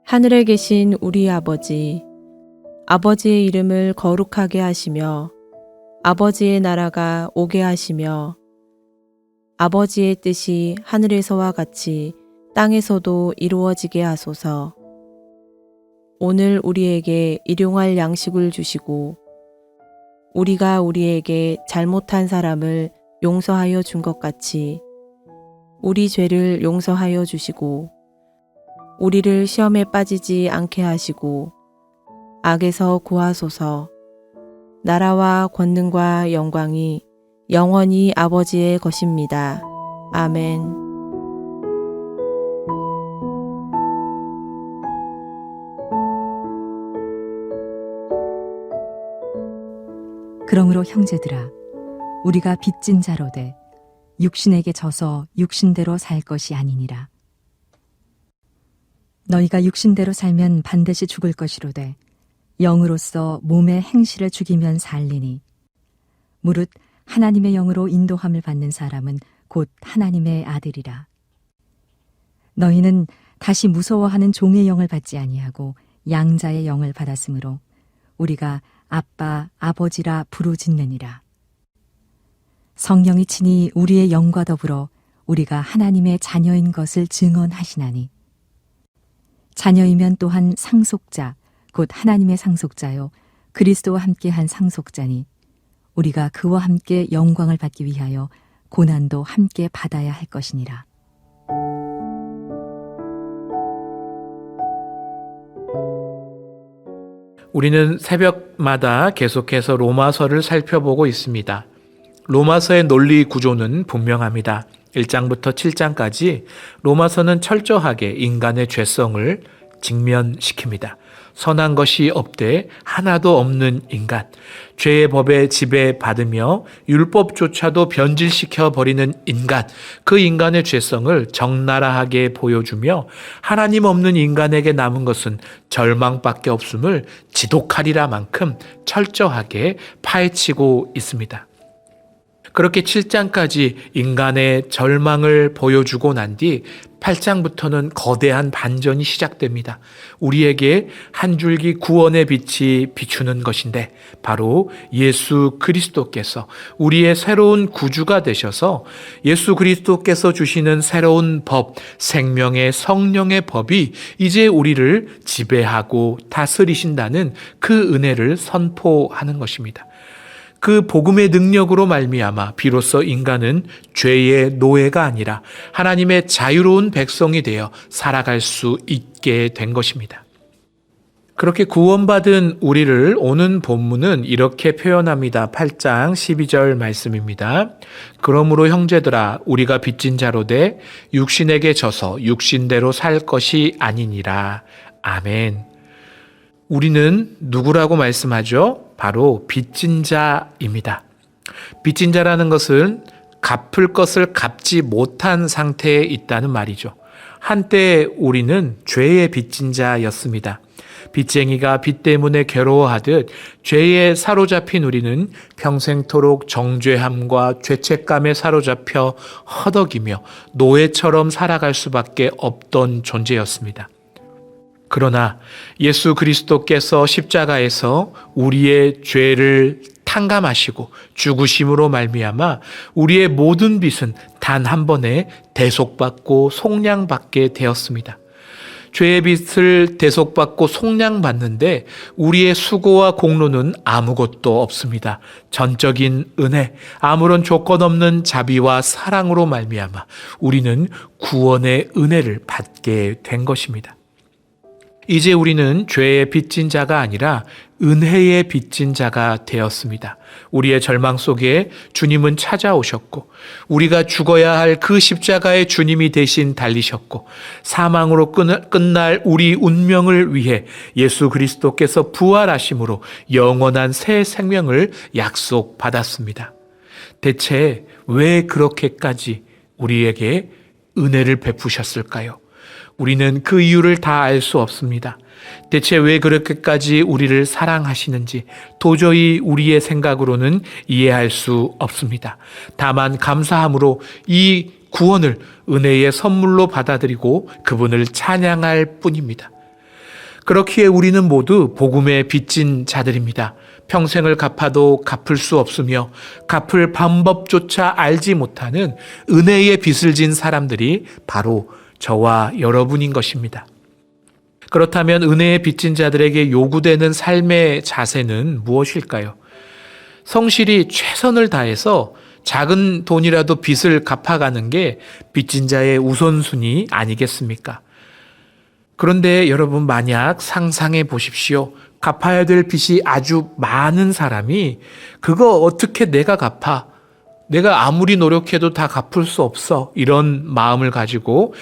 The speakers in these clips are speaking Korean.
하늘에 계신 우리 아버지, 아버지의 이름을 거룩하게 하시며 아버지의 나라가 오게 하시며 아버지의 뜻이 하늘에서와 같이 땅에서도 이루어지게 하소서. 오늘 우리에게 일용할 양식을 주시고 우리가 우리에게 잘못한 사람을 용서하여 준 것 같이 우리 죄를 용서하여 주시고 우리를 시험에 빠지지 않게 하시고 악에서 구하소서. 나라와 권능과 영광이 영원히 아버지의 것입니다. 아멘. 그러므로 형제들아, 우리가 빚진 자로되 육신에게 져서 육신대로 살 것이 아니니라. 너희가 육신대로 살면 반드시 죽을 것이로되 영으로서 몸의 행실을 죽이면 살리니 무릇 하나님의 영으로 인도함을 받는 사람은 곧 하나님의 아들이라. 너희는 다시 무서워하는 종의 영을 받지 아니하고 양자의 영을 받았으므로 우리가 아빠, 아버지라 부르짖느니라. 성령이 친히 우리의 영과 더불어 우리가 하나님의 자녀인 것을 증언하시나니 자녀이면 또한 상속자, 곧 하나님의 상속자요 그리스도와 함께한 상속자니 우리가 그와 함께 영광을 받기 위하여 고난도 함께 받아야 할 것이니라. 우리는 새벽마다 계속해서 로마서를 살펴보고 있습니다. 로마서의 논리 구조는 분명합니다. 1장부터 7장까지 로마서는 철저하게 인간의 죄성을 직면시킵니다. 선한 것이 없되 하나도 없는 인간, 죄의 법에 지배받으며 율법조차도 변질시켜 버리는 인간, 그 인간의 죄성을 적나라하게 보여주며 하나님 없는 인간에게 남은 것은 절망밖에 없음을 지독하리라 만큼 철저하게 파헤치고 있습니다. 그렇게 7장까지 인간의 절망을 보여주고 난 뒤 8장부터는 거대한 반전이 시작됩니다. 우리에게 한 줄기 구원의 빛이 비추는 것인데 바로 예수 그리스도께서 우리의 새로운 구주가 되셔서 예수 그리스도께서 주시는 새로운 법, 생명의 성령의 법이 이제 우리를 지배하고 다스리신다는 그 은혜를 선포하는 것입니다. 그 복음의 능력으로 말미암아 비로소 인간은 죄의 노예가 아니라 하나님의 자유로운 백성이 되어 살아갈 수 있게 된 것입니다. 그렇게 구원받은 우리를 오는 본문은 이렇게 표현합니다. 8장 12절 말씀입니다. 그러므로 형제들아, 우리가 빚진 자로되 육신에게 져서 육신대로 살 것이 아니니라. 아멘. 우리는 누구라고 말씀하죠? 바로 빚진 자입니다. 빚진 자라는 것은 갚을 것을 갚지 못한 상태에 있다는 말이죠. 한때 우리는 죄의 빚진 자였습니다. 빚쟁이가 빚 때문에 괴로워하듯 죄에 사로잡힌 우리는 평생토록 정죄함과 죄책감에 사로잡혀 허덕이며 노예처럼 살아갈 수밖에 없던 존재였습니다. 그러나 예수 그리스도께서 십자가에서 우리의 죄를 탕감하시고 죽으심으로 말미암아 우리의 모든 빚은 단 한 번에 대속받고 속량받게 되었습니다. 죄의 빚을 대속받고 속량받는데 우리의 수고와 공로는 아무것도 없습니다. 전적인 은혜, 아무런 조건 없는 자비와 사랑으로 말미암아 우리는 구원의 은혜를 받게 된 것입니다. 이제 우리는 죄의 빚진 자가 아니라 은혜의 빚진 자가 되었습니다. 우리의 절망 속에 주님은 찾아오셨고 우리가 죽어야 할 그 십자가의 주님이 대신 달리셨고 사망으로 끝날 우리 운명을 위해 예수 그리스도께서 부활하심으로 영원한 새 생명을 약속받았습니다. 대체 왜 그렇게까지 우리에게 은혜를 베푸셨을까요? 우리는 그 이유를 다 알 수 없습니다. 대체 왜 그렇게까지 우리를 사랑하시는지 도저히 우리의 생각으로는 이해할 수 없습니다. 다만 감사함으로 이 구원을 은혜의 선물로 받아들이고 그분을 찬양할 뿐입니다. 그렇기에 우리는 모두 복음에 빚진 자들입니다. 평생을 갚아도 갚을 수 없으며 갚을 방법조차 알지 못하는 은혜의 빚을 진 사람들이 바로 저와 여러분인 것입니다. 그렇다면 은혜의 빚진 자들에게 요구되는 삶의 자세는 무엇일까요? 성실히 최선을 다해서 작은 돈이라도 빚을 갚아가는 게 빚진 자의 우선순위 아니겠습니까? 그런데 여러분, 만약 상상해 보십시오. 갚아야 될 빚이 아주 많은 사람이 그거 어떻게 내가 갚아? 내가 아무리 노력해도 다 갚을 수 없어. 이런 마음을 가지고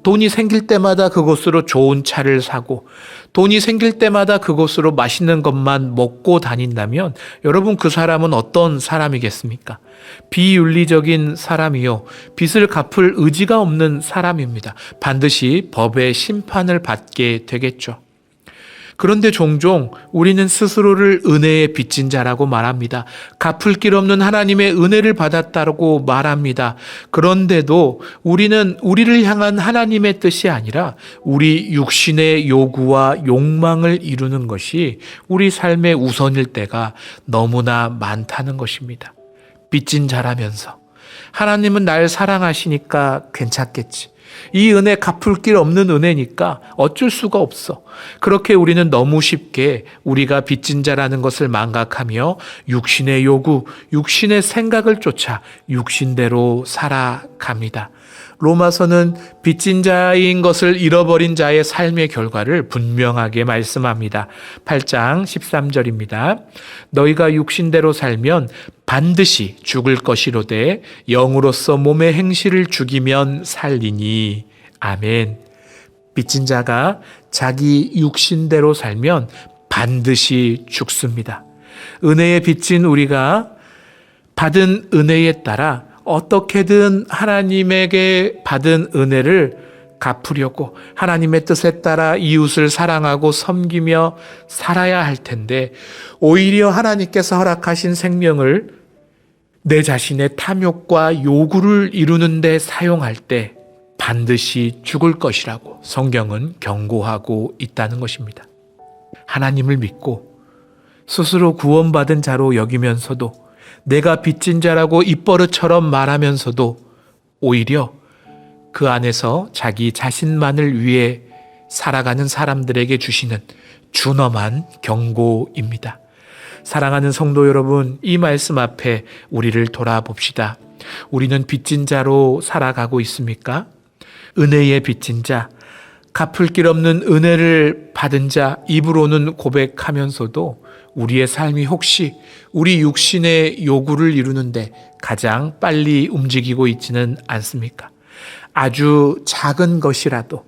돈이 생길 때마다 그곳으로 좋은 차를 사고 돈이 생길 때마다 그곳으로 맛있는 것만 먹고 다닌다면 여러분, 그 사람은 어떤 사람이겠습니까? 비윤리적인 사람이요, 빚을 갚을 의지가 없는 사람입니다. 반드시 법의 심판을 받게 되겠죠. 그런데 종종 우리는 스스로를 은혜의 빚진 자라고 말합니다. 갚을 길 없는 하나님의 은혜를 받았다고 말합니다. 그런데도 우리는 우리를 향한 하나님의 뜻이 아니라 우리 육신의 요구와 욕망을 이루는 것이 우리 삶의 우선일 때가 너무나 많다는 것입니다. 빚진 자라면서 하나님은 날 사랑하시니까 괜찮겠지. 이 은혜 갚을 길 없는 은혜니까 어쩔 수가 없어. 그렇게 우리는 너무 쉽게 우리가 빚진 자라는 것을 망각하며 육신의 요구, 육신의 생각을 쫓아 육신대로 살아갑니다. 로마서는 빚진 자인 것을 잃어버린 자의 삶의 결과를 분명하게 말씀합니다. 8장 13절입니다. 너희가 육신대로 살면 반드시 죽을 것이로되 영으로서 몸의 행실을 죽이면 살리니. 아멘. 빚진 자가 자기 육신대로 살면 반드시 죽습니다. 은혜에 빚진 우리가 받은 은혜에 따라 어떻게든 하나님에게 받은 은혜를 갚으려고 하나님의 뜻에 따라 이웃을 사랑하고 섬기며 살아야 할 텐데, 오히려 하나님께서 허락하신 생명을 내 자신의 탐욕과 요구를 이루는 데 사용할 때 반드시 죽을 것이라고 성경은 경고하고 있다는 것입니다. 하나님을 믿고 스스로 구원받은 자로 여기면서도 내가 빚진 자라고 입버릇처럼 말하면서도 오히려 그 안에서 자기 자신만을 위해 살아가는 사람들에게 주시는 준엄한 경고입니다. 사랑하는 성도 여러분, 이 말씀 앞에 우리를 돌아봅시다. 우리는 빚진 자로 살아가고 있습니까? 은혜의 빚진 자, 갚을 길 없는 은혜를 받은 자, 입으로는 고백하면서도 우리의 삶이 혹시 우리 육신의 요구를 이루는데 가장 빨리 움직이고 있지는 않습니까? 아주 작은 것이라도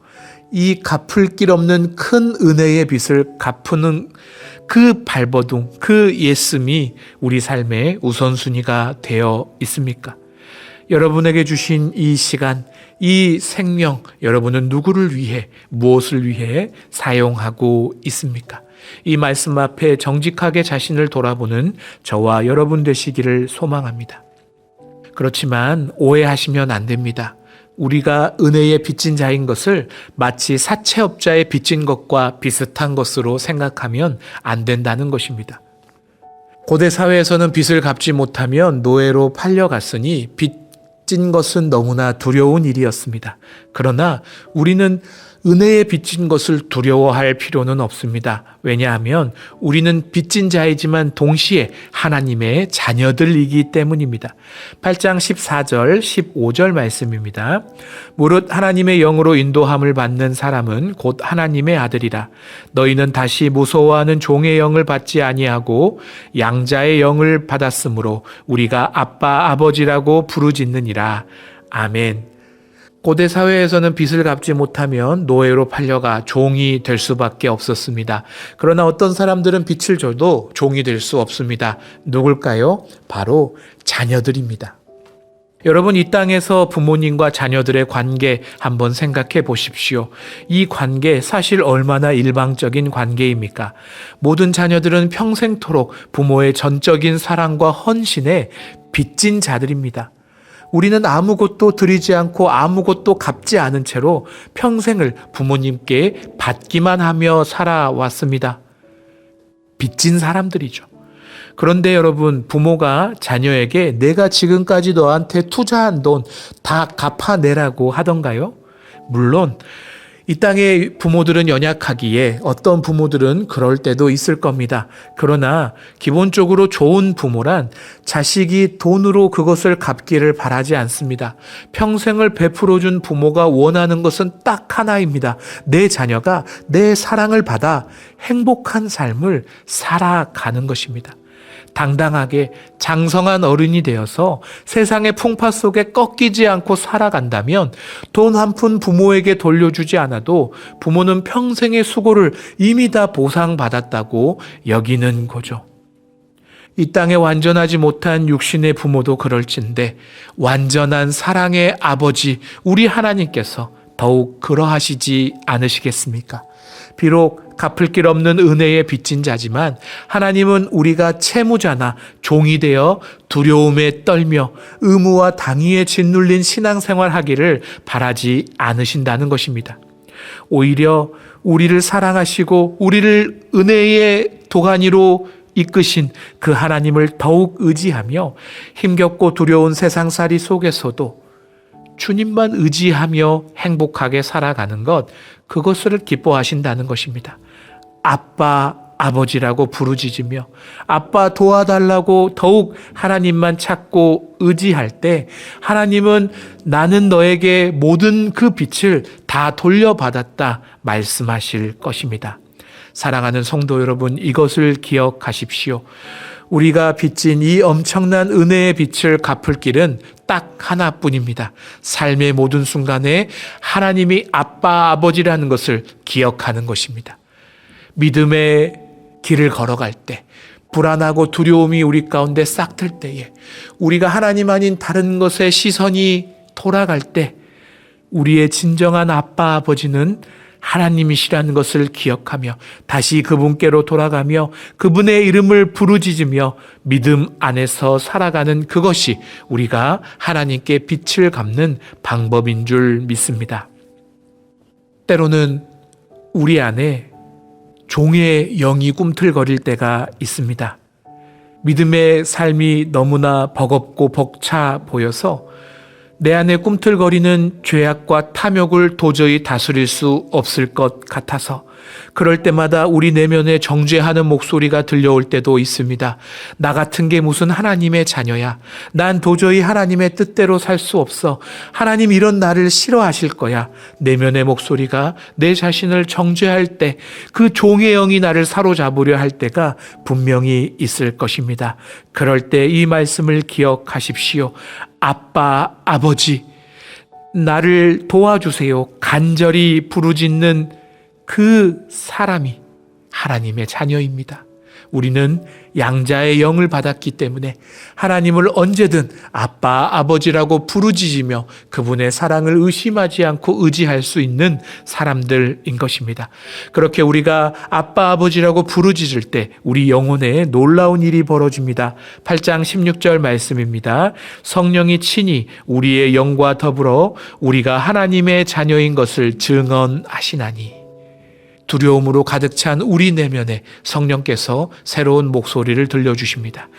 이 갚을 길 없는 큰 은혜의 빚을 갚는 그 발버둥, 그 예씀이 우리 삶의 우선순위가 되어 있습니까? 여러분에게 주신 이 시간, 이 생명, 여러분은 누구를 위해, 무엇을 위해 사용하고 있습니까? 이 말씀 앞에 정직하게 자신을 돌아보는 저와 여러분 되시기를 소망합니다. 그렇지만 오해하시면 안 됩니다. 우리가 은혜에 빚진 자인 것을 마치 사채업자에 빚진 것과 비슷한 것으로 생각하면 안 된다는 것입니다. 고대 사회에서는 빚을 갚지 못하면 노예로 팔려갔으니 빚진 것은 너무나 두려운 일이었습니다. 그러나 우리는 은혜에 빚진 것을 두려워할 필요는 없습니다. 왜냐하면 우리는 빚진 자이지만 동시에 하나님의 자녀들이기 때문입니다. 8장 14절, 15절 말씀입니다. 무릇 하나님의 영으로 인도함을 받는 사람은 곧 하나님의 아들이라. 너희는 다시 무서워하는 종의 영을 받지 아니하고 양자의 영을 받았으므로 우리가 아빠 아버지라고 부르짖느니라. 아멘. 고대 사회에서는 빚을 갚지 못하면 노예로 팔려가 종이 될 수밖에 없었습니다. 그러나 어떤 사람들은 빚을 져도 종이 될 수 없습니다. 누굴까요? 바로 자녀들입니다. 여러분, 이 땅에서 부모님과 자녀들의 관계 한번 생각해 보십시오. 이 관계 사실 얼마나 일방적인 관계입니까? 모든 자녀들은 평생토록 부모의 전적인 사랑과 헌신에 빚진 자들입니다. 우리는 아무것도 드리지 않고 아무것도 갚지 않은 채로 평생을 부모님께 받기만 하며 살아왔습니다. 빚진 사람들이죠. 그런데 여러분, 부모가 자녀에게 내가 지금까지 너한테 투자한 돈 다 갚아내라고 하던가요? 물론 이 땅의 부모들은 연약하기에 어떤 부모들은 그럴 때도 있을 겁니다. 그러나 기본적으로 좋은 부모란 자식이 돈으로 그것을 갚기를 바라지 않습니다. 평생을 베풀어준 부모가 원하는 것은 딱 하나입니다. 내 자녀가 내 사랑을 받아 행복한 삶을 살아가는 것입니다. 당당하게 장성한 어른이 되어서 세상의 풍파 속에 꺾이지 않고 살아간다면 돈 한 푼 부모에게 돌려주지 않아도 부모는 평생의 수고를 이미 다 보상받았다고 여기는 거죠. 이 땅에 완전하지 못한 육신의 부모도 그럴진데 완전한 사랑의 아버지 우리 하나님께서 더욱 그러하시지 않으시겠습니까? 비록 갚을 길 없는 은혜의 빚진 자지만 하나님은 우리가 채무자나 종이 되어 두려움에 떨며 의무와 당위에 짓눌린 신앙생활 하기를 바라지 않으신다는 것입니다. 오히려 우리를 사랑하시고 우리를 은혜의 도가니로 이끄신 그 하나님을 더욱 의지하며 힘겹고 두려운 세상살이 속에서도 주님만 의지하며 행복하게 살아가는 것, 그것을 기뻐하신다는 것입니다. 아빠, 아버지라고 부르짖으며 아빠 도와달라고 더욱 하나님만 찾고 의지할 때 하나님은 나는 너에게 모든 그 빚을 다 돌려받았다 말씀하실 것입니다. 사랑하는 성도 여러분, 이것을 기억하십시오. 우리가 빚진 이 엄청난 은혜의 빚을 갚을 길은 딱 하나뿐입니다. 삶의 모든 순간에 하나님이 아빠, 아버지라는 것을 기억하는 것입니다. 믿음의 길을 걸어갈 때, 불안하고 두려움이 우리 가운데 싹틀 때에, 우리가 하나님 아닌 다른 것에 시선이 돌아갈 때, 우리의 진정한 아빠, 아버지는 하나님이시라는 것을 기억하며 다시 그분께로 돌아가며 그분의 이름을 부르짖으며 믿음 안에서 살아가는 그것이 우리가 하나님께 빚을 갚는 방법인 줄 믿습니다. 때로는 우리 안에 종의 영이 꿈틀거릴 때가 있습니다. 믿음의 삶이 너무나 버겁고 벅차 보여서 내 안에 꿈틀거리는 죄악과 탐욕을 도저히 다스릴 수 없을 것 같아서 그럴 때마다 우리 내면에 정죄하는 목소리가 들려올 때도 있습니다. 나 같은 게 무슨 하나님의 자녀야. 난 도저히 하나님의 뜻대로 살 수 없어. 하나님 이런 나를 싫어하실 거야. 내면의 목소리가 내 자신을 정죄할 때 그 종의 영이 나를 사로잡으려 할 때가 분명히 있을 것입니다. 그럴 때 이 말씀을 기억하십시오. 아빠, 아버지, 나를 도와주세요. 간절히 부르짖는 그 사람이 하나님의 자녀입니다. 우리는 양자의 영을 받았기 때문에 하나님을 언제든 아빠, 아버지라고 부르짖으며 그분의 사랑을 의심하지 않고 의지할 수 있는 사람들인 것입니다. 그렇게 우리가 아빠, 아버지라고 부르짖을 때 우리 영혼에 놀라운 일이 벌어집니다. 8장 16절 말씀입니다. 성령이 친히 우리의 영과 더불어 우리가 하나님의 자녀인 것을 증언하시나니. 두려움으로 가득 찬 우리 내면에 성령께서 새로운 목소리를 들려주십니다.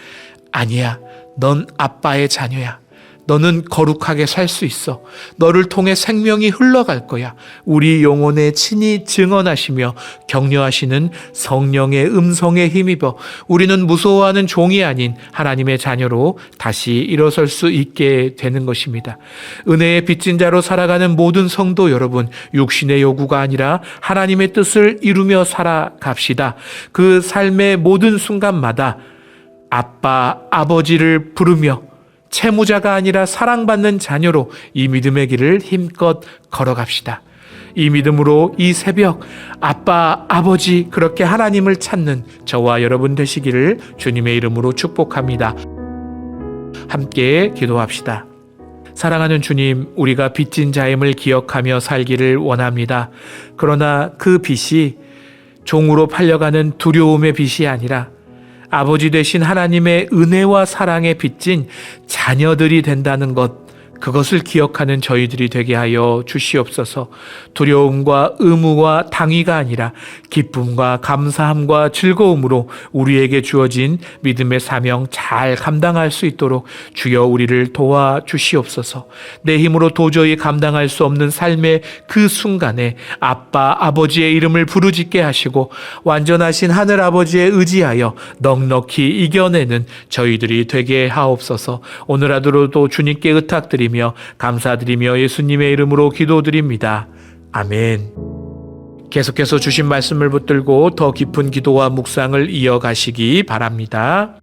아니야, 넌 아빠의 자녀야. 너는 거룩하게 살 수 있어. 너를 통해 생명이 흘러갈 거야. 우리 영혼에 친히 증언하시며 격려하시는 성령의 음성에 힘입어 우리는 무서워하는 종이 아닌 하나님의 자녀로 다시 일어설 수 있게 되는 것입니다. 은혜의 빚진 자로 살아가는 모든 성도 여러분, 육신의 요구가 아니라 하나님의 뜻을 이루며 살아갑시다. 그 삶의 모든 순간마다 아빠, 아버지를 부르며 채무자가 아니라 사랑받는 자녀로 이 믿음의 길을 힘껏 걸어갑시다. 이 믿음으로 이 새벽 아빠, 아버지 그렇게 하나님을 찾는 저와 여러분 되시기를 주님의 이름으로 축복합니다. 함께 기도합시다. 사랑하는 주님, 우리가 빚진 자임을 기억하며 살기를 원합니다. 그러나 그 빚이 종으로 팔려가는 두려움의 빚이 아니라 아버지 되신 하나님의 은혜와 사랑에 빚진 자녀들이 된다는 것, 그것을 기억하는 저희들이 되게 하여 주시옵소서. 두려움과 의무와 당위가 아니라 기쁨과 감사함과 즐거움으로 우리에게 주어진 믿음의 사명 잘 감당할 수 있도록 주여 우리를 도와주시옵소서. 내 힘으로 도저히 감당할 수 없는 삶의 그 순간에 아빠, 아버지의 이름을 부르짖게 하시고 완전하신 하늘 아버지에 의지하여 넉넉히 이겨내는 저희들이 되게 하옵소서. 오늘 하루도 주님께 의탁드리며 감사드리며 예수님의 이름으로 기도드립니다. 아멘. 계속해서 주신 말씀을 붙들고 더 깊은 기도와 묵상을 이어가시기 바랍니다.